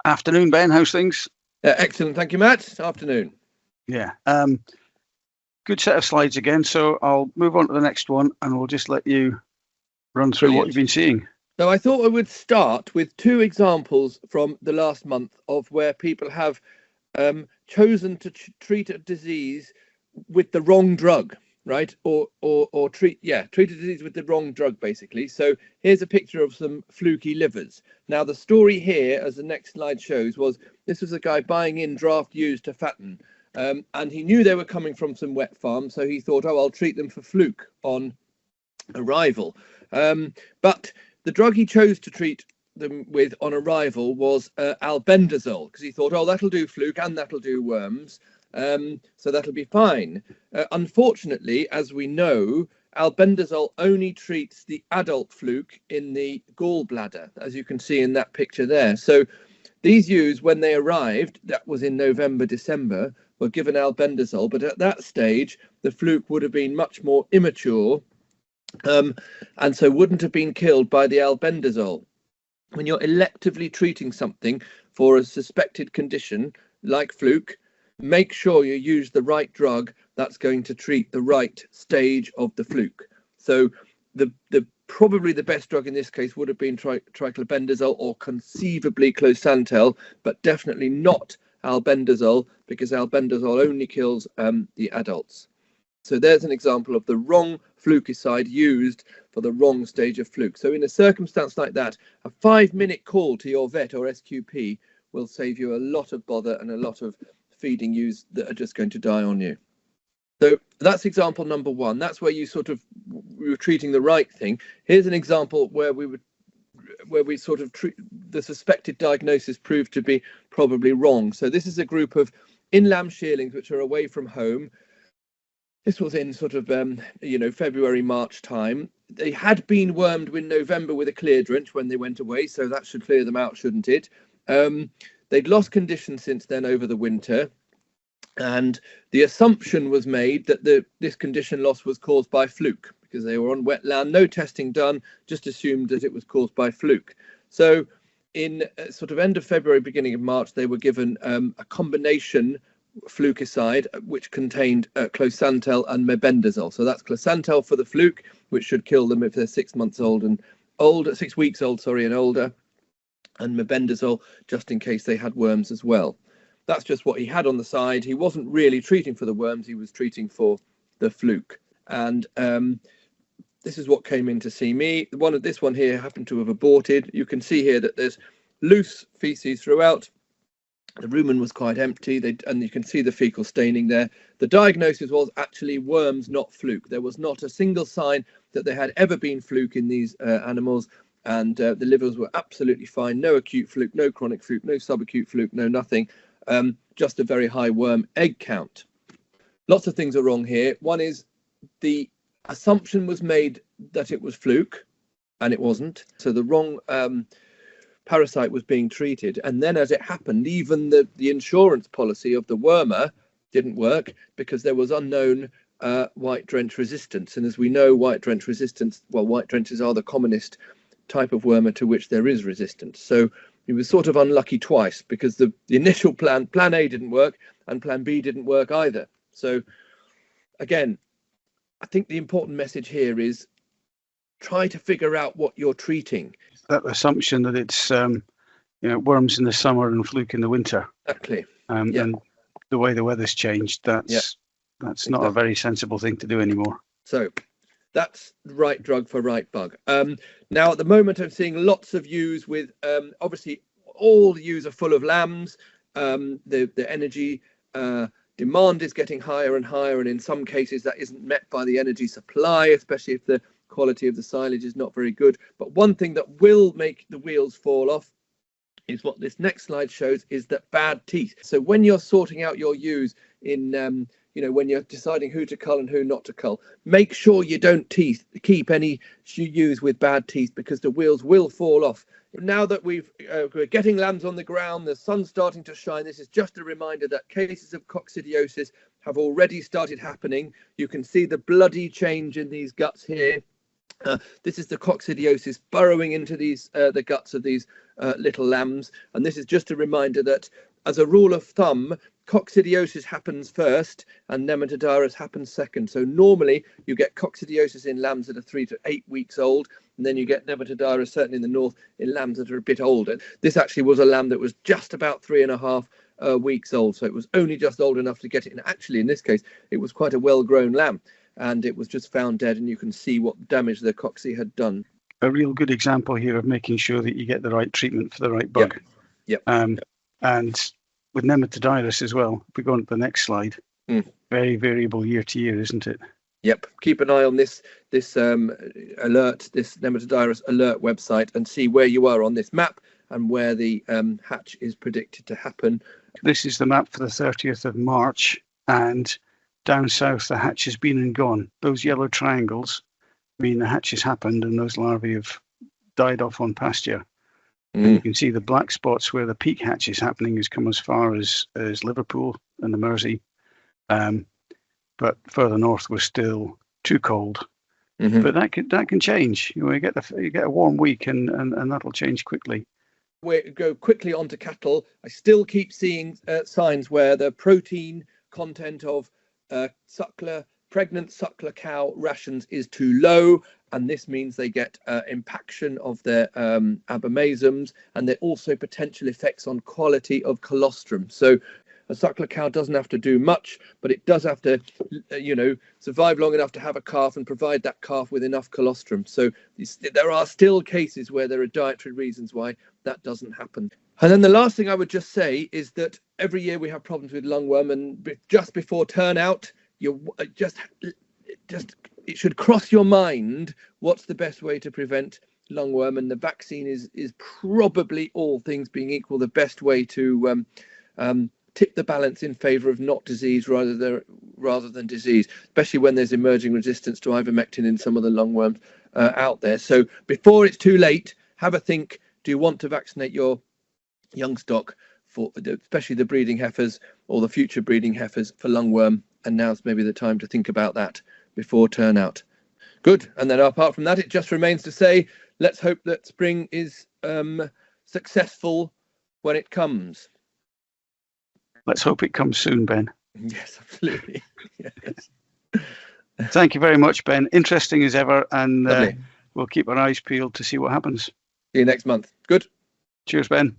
Afternoon, Ben. How's things? Excellent. Thank you, Matt. Afternoon. Yeah. Good set of slides again. So I'll move on to the next one and we'll just let you run through what you've been seeing. So I thought I would start with two examples from the last month of where people have chosen to treat a disease with the wrong drug, right? Or treat a disease with the wrong drug, basically. So here's a picture of some fluky livers. Now, the story here, as the next slide shows, was this was a guy buying in draft ewes to fatten. And he knew they were coming from some wet farm, so he thought, I'll treat them for fluke on arrival. But the drug he chose to treat them with on arrival was albendazole, because he thought, that'll do fluke and that'll do worms, so that'll be fine. Unfortunately, as we know, albendazole only treats the adult fluke in the gallbladder, as you can see in that picture there. So these ewes, when they arrived, that was in November, December, were given albendazole, but at that stage, the fluke would have been much more immature, and so wouldn't have been killed by the albendazole. When you're electively treating something for a suspected condition like fluke, make sure you use the right drug that's going to treat the right stage of the fluke. So the probably the best drug in this case would have been triclopendazole or conceivably closantel, but definitely not albendazole, because albendazole only kills the adults. So there's an example of the wrong flukicide used for the wrong stage of fluke. So in a circumstance like that, a 5-minute call to your vet or SQP will save you a lot of bother and a lot of feeding ewes that are just going to die on you. So that's example number one. That's where you we were treating the right thing. Here's an example where we sort of treat the suspected diagnosis proved to be probably wrong. So this is a group of in-lamb shearlings which are away from home. This was in February, March time. They had been wormed in November with a clear drench when they went away, so that should clear them out, shouldn't it? They'd lost condition since then over the winter, and the assumption was made that this condition loss was caused by fluke, because they were on wet land, no testing done, just assumed that it was caused by fluke. So in end of February, beginning of March, they were given a combination flukicide which contained closantel and mebendazole. So that's closantel for the fluke, which should kill them if they're 6 months old and older, 6 weeks old, and older, and mebendazole just in case they had worms as well. That's just what he had on the side. He wasn't really treating for the worms, he was treating for the fluke. And this is what came in to see me. This one here happened to have aborted. You can see here that there's loose feces throughout. The rumen was quite empty, and you can see the fecal staining there. The diagnosis was actually worms, not fluke. There was not a single sign that there had ever been fluke in these animals, and the livers were absolutely fine. No acute fluke, no chronic fluke, no subacute fluke, no nothing. Just a very high worm egg count. Lots of things are wrong here. One is the assumption was made that it was fluke, and it wasn't. So the wrong parasite was being treated, and then as it happened, even the insurance policy of the wormer didn't work because there was unknown white drench resistance. And as we know, white drench drenches are the commonest type of wormer to which there is resistance. So he was sort of unlucky twice, because the initial plan A didn't work and plan B didn't work either. So again, I think the important message here is try to figure out what you're treating. That assumption that it's worms in the summer and fluke in the winter. Exactly. And the way the weather's changed, that's not a very sensible thing to do anymore. So that's the right drug for right bug. Now at the moment I'm seeing lots of ewes with obviously all the ewes are full of lambs. The energy demand is getting higher and higher, and in some cases that isn't met by the energy supply, especially if the quality of the silage is not very good. But one thing that will make the wheels fall off is what this next slide shows, is that bad teeth. So when you're sorting out your ewes in when you're deciding who to cull and who not to cull, make sure you don't keep any ewes with bad teeth, because the wheels will fall off. Now that we're getting lambs on the ground, the sun's starting to shine, this is just a reminder that cases of coccidiosis have already started happening. You can see the bloody change in these guts here. This is the coccidiosis burrowing into these the guts of these little lambs. And this is just a reminder that, as a rule of thumb, coccidiosis happens first and nematodirus happens second. So normally you get coccidiosis in lambs that are 3 to 8 weeks old, and then you get nematodirus, certainly in the north, in lambs that are a bit older. This actually was a lamb that was just about 3.5 weeks old, so it was only just old enough to get it. And actually, in this case, it was quite a well-grown lamb, and it was just found dead, and you can see what damage the cocci had done. A real good example here of making sure that you get the right treatment for the right bug. Yep. And with nematodirus as well, if we go on to the next slide, very variable year to year, isn't it? Yep. Keep an eye on this alert, this nematodirus alert website, and see where you are on this map and where the hatch is predicted to happen. This is the map for the 30th of March, and down south the hatch has been and gone. Those yellow triangles mean the hatch has happened and those larvae have died off on pasture. And you can see the black spots where the peak hatch is happening has come as far as Liverpool and the Mersey. But further north we're still too cold. But that can change. You get a warm week and that'll change quickly. We go quickly on to cattle. I still keep seeing signs where the protein content of pregnant suckler cow rations is too low, and this means they get impaction of their abomasums, and there are also potential effects on quality of colostrum. So a suckler cow doesn't have to do much, but it does have to, survive long enough to have a calf and provide that calf with enough colostrum. So there are still cases where there are dietary reasons why that doesn't happen. And then the last thing I would just say is that every year we have problems with lungworm, and just before turnout, you it should cross your mind what's the best way to prevent lungworm, and the vaccine is probably, all things being equal, the best way to tip the balance in favour of not disease rather than disease, especially when there's emerging resistance to ivermectin in some of the lungworms out there. So before it's too late, have a think. Do you want to vaccinate your young stock, for especially the breeding heifers or the future breeding heifers, for lungworm? And now's maybe the time to think about that before turnout. Good. And then apart from that, it just remains to say, let's hope that spring is successful when it comes. Let's hope it comes soon, Ben. Yes, absolutely. Yes. Thank you very much, Ben. Interesting as ever, and Lovely. We'll keep our eyes peeled to see what happens. See you next month. Good. Cheers, Ben.